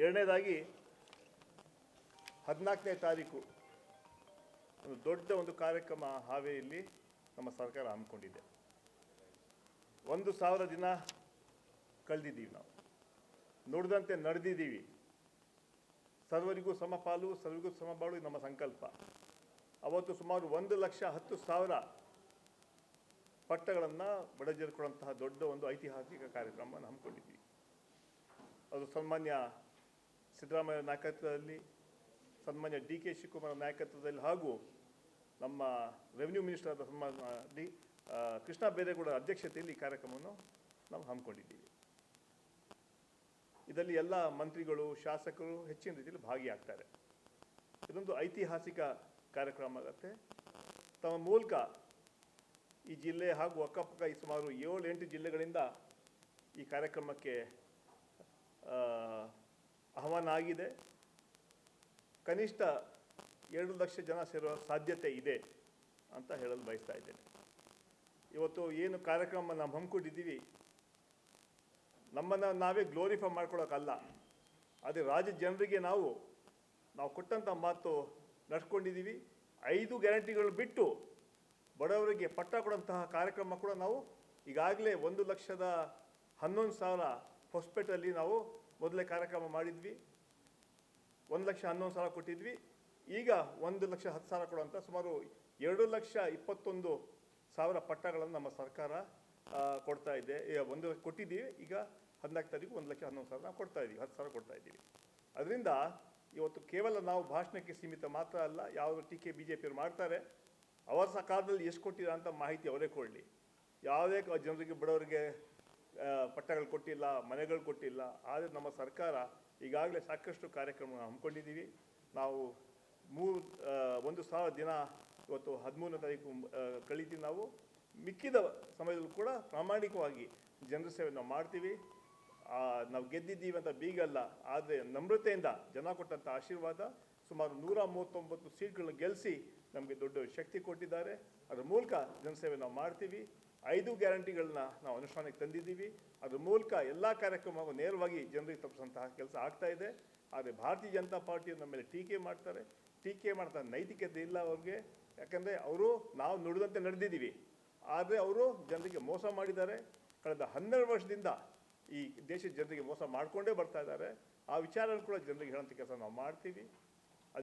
ಎರಡನೇದಾಗಿ 14ನೇ ತಾರೀಕು ಒಂದು ದೊಡ್ಡ ಒಂದು ಕಾರ್ಯಕ್ರಮ ಹಾವೇರಿಯಲ್ಲಿ ನಮ್ಮ ಸರ್ಕಾರ ಹಮ್ಮಿಕೊಂಡಿದೆ. 1,000 ದಿನ ಕಳೆದಿದ್ದೀವಿ, ನಾವು ನುಡಿದಂತೆ ನಡೆದಿದ್ದೀವಿ. ಸರ್ವರಿಗೂ ಸಮಪಾಲು, ಸರ್ವರಿಗೂ ಸಮಬಾಳು ನಮ್ಮ ಸಂಕಲ್ಪ. ಅವತ್ತು ಸುಮಾರು 1,10,000 ಪಟ್ಟಗಳನ್ನು ಬಡಜೇರಿಕೊಳ್ಳುವಂತಹ ದೊಡ್ಡ ಒಂದು ಐತಿಹಾಸಿಕ ಕಾರ್ಯಕ್ರಮವನ್ನು ಹಮ್ಮಿಕೊಂಡಿದ್ದೀವಿ. ಅದು ಸನ್ಮಾನ್ಯ ಸಿದ್ದರಾಮಯ್ಯ ನಾಯಕತ್ವದಲ್ಲಿ, ಸನ್ಮಾನ್ಯ ಡಿ ಕೆ ಶಿವಕುಮಾರ್ ನಾಯಕತ್ವದಲ್ಲಿ ಹಾಗೂ ನಮ್ಮ ರೆವಿನ್ಯೂ ಮಿನಿಸ್ಟರ್ ಆದ ಸನ್ಮಾನ್ಯ ಕೃಷ್ಣ ಬೈರೇಗೌಡರ ಅಧ್ಯಕ್ಷತೆಯಲ್ಲಿ ಈ ಕಾರ್ಯಕ್ರಮವನ್ನು ನಾವು ಹಮ್ಮಿಕೊಂಡಿದ್ದೀವಿ. ಇದರಲ್ಲಿ ಎಲ್ಲ ಮಂತ್ರಿಗಳು, ಶಾಸಕರು ಹೆಚ್ಚಿನ ರೀತಿಯಲ್ಲಿ ಭಾಗಿಯಾಗ್ತಾರೆ. ಇದೊಂದು ಐತಿಹಾಸಿಕ ಕಾರ್ಯಕ್ರಮ ಆಗುತ್ತೆ. ತಮ್ಮ ಮೂಲಕ ಈ ಜಿಲ್ಲೆ ಹಾಗೂ ಅಕ್ಕಪಕ್ಕ ಈ ಸುಮಾರು 7-8 ಜಿಲ್ಲೆಗಳಿಂದ ಈ ಕಾರ್ಯಕ್ರಮಕ್ಕೆ ಆಹ್ವಾನ ಆಗಿದೆ. ಕನಿಷ್ಠ 2 ಲಕ್ಷ ಜನ ಸೇರುವ ಸಾಧ್ಯತೆ ಇದೆ ಅಂತ ಹೇಳಲು ಬಯಸ್ತಾ ಇದ್ದೇನೆ. ಇವತ್ತು ಏನು ಕಾರ್ಯಕ್ರಮ ನಾವು ಹಮ್ಮಿಕೊಂಡಿದ್ದೀವಿ, ನಮ್ಮನ್ನು ನಾವೇ ಗ್ಲೋರಿಫೈ ಮಾಡ್ಕೊಳ್ಳೋಕ್ಕಲ್ಲ, ಆದರೆ ರಾಜ್ಯ ಜನರಿಗೆ ನಾವು ಕೊಟ್ಟಂಥ ಮಾತು ನಡ್ಸ್ಕೊಂಡಿದ್ದೀವಿ. 5 ಗ್ಯಾರಂಟಿಗಳು ಬಿಟ್ಟು ಬಡವರಿಗೆ ಪಟ್ಟ ಕೊಡುವಂತಹ ಕಾರ್ಯಕ್ರಮ ಕೂಡ ನಾವು ಈಗಾಗಲೇ 1,11,000 ಹೊಸಪೇಟೆಯಲ್ಲಿ ನಾವು ಮೊದಲೇ ಕಾರ್ಯಕ್ರಮ ಮಾಡಿದ್ವಿ. 1,11,000 ಕೊಟ್ಟಿದ್ವಿ. ಈಗ 1,10,000 ಕೊಡುವಂಥ ಸುಮಾರು 2,21,000 ಪಟ್ಟಗಳನ್ನು ನಮ್ಮ ಸರ್ಕಾರ ಕೊಡ್ತಾ ಇದೆ. ಕೊಟ್ಟಿದ್ದೀವಿ. ಈಗ 14 ತಾರೀಕು 1,11,000 ನಾವು ಕೊಡ್ತಾ ಇದ್ದೀವಿ, 10,000 ಕೊಡ್ತಾ ಇದ್ದೀವಿ. ಅದರಿಂದ ಇವತ್ತು ಕೇವಲ ನಾವು ಭಾಷಣಕ್ಕೆ ಸೀಮಿತ ಮಾತ್ರ ಅಲ್ಲ, ಯಾವ ಟೀಕೆ BJPಯವರು ಮಾಡ್ತಾರೆ, ಅವರ ಕಾಲದಲ್ಲಿ ಎಷ್ಟು ಕೊಟ್ಟಿಲ್ಲ ಅಂತ ಮಾಹಿತಿ ಅವರೇ ಕೊಡಲಿ. ಯಾವುದೇ ಜನರಿಗೆ, ಬಡವರಿಗೆ ಪಟ್ಟಗಳು ಕೊಟ್ಟಿಲ್ಲ, ಮನೆಗಳು ಕೊಟ್ಟಿಲ್ಲ. ಆದರೆ ನಮ್ಮ ಸರ್ಕಾರ ಈಗಾಗಲೇ ಸಾಕಷ್ಟು ಕಾರ್ಯಕ್ರಮ ಹಮ್ಮಿಕೊಂಡಿದ್ದೀವಿ. ನಾವು 1,000 ದಿನ ಇವತ್ತು 13ನೇ ತಾರೀಕು ಕಳೀತೀವಿ. ನಾವು ಮಿಕ್ಕಿದ ಸಮಯದಲ್ಲೂ ಕೂಡ ಪ್ರಾಮಾಣಿಕವಾಗಿ ಜನರ ಸೇವೆ ನಾವು ಮಾಡ್ತೀವಿ. ನಾವು ಗೆದ್ದಿದ್ದೀವಿ ಅಂತ ಬೀಗಲ್ಲ, ಆದರೆ ನಮ್ರತೆಯಿಂದ ಜನ ಕೊಟ್ಟಂಥ ಆಶೀರ್ವಾದ ಸುಮಾರು 139 ಸೀಟ್ಗಳನ್ನ ಗೆಲ್ಲಿಸಿ ನಮಗೆ ದೊಡ್ಡ ಶಕ್ತಿ ಕೊಟ್ಟಿದ್ದಾರೆ. ಅದರ ಮೂಲಕ ಜನಸೇವೆ ನಾವು ಮಾಡ್ತೀವಿ. 5 ಗ್ಯಾರಂಟಿಗಳನ್ನ ನಾವು ಅನುಷ್ಠಾನಕ್ಕೆ ತಂದಿದ್ದೀವಿ. ಅದ್ರ ಮೂಲಕ ಎಲ್ಲ ಕಾರ್ಯಕ್ರಮವು ನೇರವಾಗಿ ಜನರಿಗೆ ತಪ್ಪಿಸಂತಹ ಕೆಲಸ ಆಗ್ತಾ ಇದೆ. ಆದರೆ ಭಾರತೀಯ ಜನತಾ ಪಾರ್ಟಿಯವರು ನಮ್ಮ ಮೇಲೆ ಟೀಕೆ ಮಾಡ್ತಾರೆ. ಟೀಕೆ ಮಾಡ್ತಾ ನೈತಿಕತೆ ಇಲ್ಲ ಅವ್ರಿಗೆ. ಯಾಕಂದರೆ ನಾವು ನುಡಿದಂತೆ ನಡೆದಿದ್ದೀವಿ, ಆದರೆ ಅವರು ಜನರಿಗೆ ಮೋಸ ಮಾಡಿದ್ದಾರೆ. ಕಳೆದ 12 ವರ್ಷದಿಂದ ಈ ದೇಶದ ಜನರಿಗೆ ಮೋಸ ಮಾಡಿಕೊಂಡೇ ಬರ್ತಾ ಇದ್ದಾರೆ. ಆ ವಿಚಾರವನ್ನು ಕೂಡ ಜನರಿಗೆ ಹೇಳೋಂಥ ಕೆಲಸ ನಾವು ಮಾಡ್ತೀವಿ.